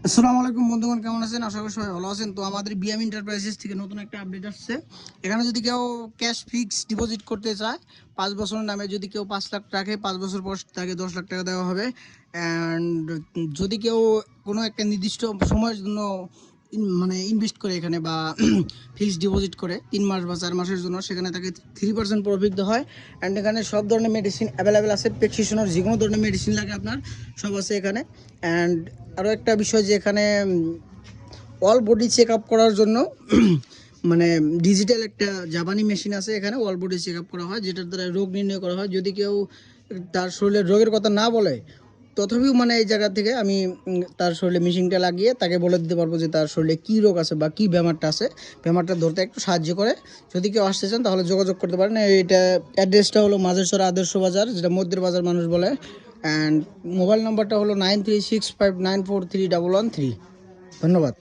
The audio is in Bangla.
আসসালামু আলাইকুম বন্ধুগণ, কেমন আছেন? আশা করি সবাই ভালো আছেন। তো আমাদের বিএম এন্টারপ্রাইজেস থেকে নতুন একটা আপডেট আসছে। এখানে যদি কেউ ক্যাশ ফিক্স ডিপোজিট করতে চায় 5 বছরের নামে, যদি কেউ 5 লাখ রাখে 5 বছর পর তাকে 10 লাখ টাকা দেওয়া হবে। অ্যান্ড যদি কেউ কোনো একটা নির্দিষ্ট সময়ের জন্য মানে ইনভেস্ট করে এখানে বা ফিক্সড ডিপোজিট করে 3 মাস বা 4 মাসের জন্য, সেখানে তাকে 3% প্রফিট দেওয়া হয়। অ্যান্ড এখানে সব ধরনের মেডিসিন অ্যাভেলেবেল আছে। প্রেসক্রিপশনের যে কোনো ধরনের মেডিসিন লাগে আপনার, সব আছে এখানে। অ্যান্ড আরও একটা বিষয় যে এখানে অল বডি চেক আপ করার জন্য মানে ডিজিটাল একটা জাপানি মেশিন আছে। এখানে অল বডি চেক আপ করা হয়, যেটার দ্বারা রোগ নির্ণয় করা হয়। যদি কেউ তার শরীরের রোগের কথা না বলে, তথাপিও মানে এই জায়গা থেকে আমি তার শরীরে মেশিনটা লাগিয়ে তাকে বলে দিতে পারবো যে তার শরীরে কী রোগ আছে বা কী ব্যামারটা আছে, ব্যামারটা ধরতে একটু সাহায্য করে। যদি কেউ আসতে চান তাহলে যোগাযোগ করতে পারেন। এটা অ্যাড্রেসটা হলো মাঝেরচর আদর্শ বাজার, যেটা মধ্যের বাজার মানুষ বলে। অ্যান্ড মোবাইল নাম্বারটা হলো 9365943113। ধন্যবাদ।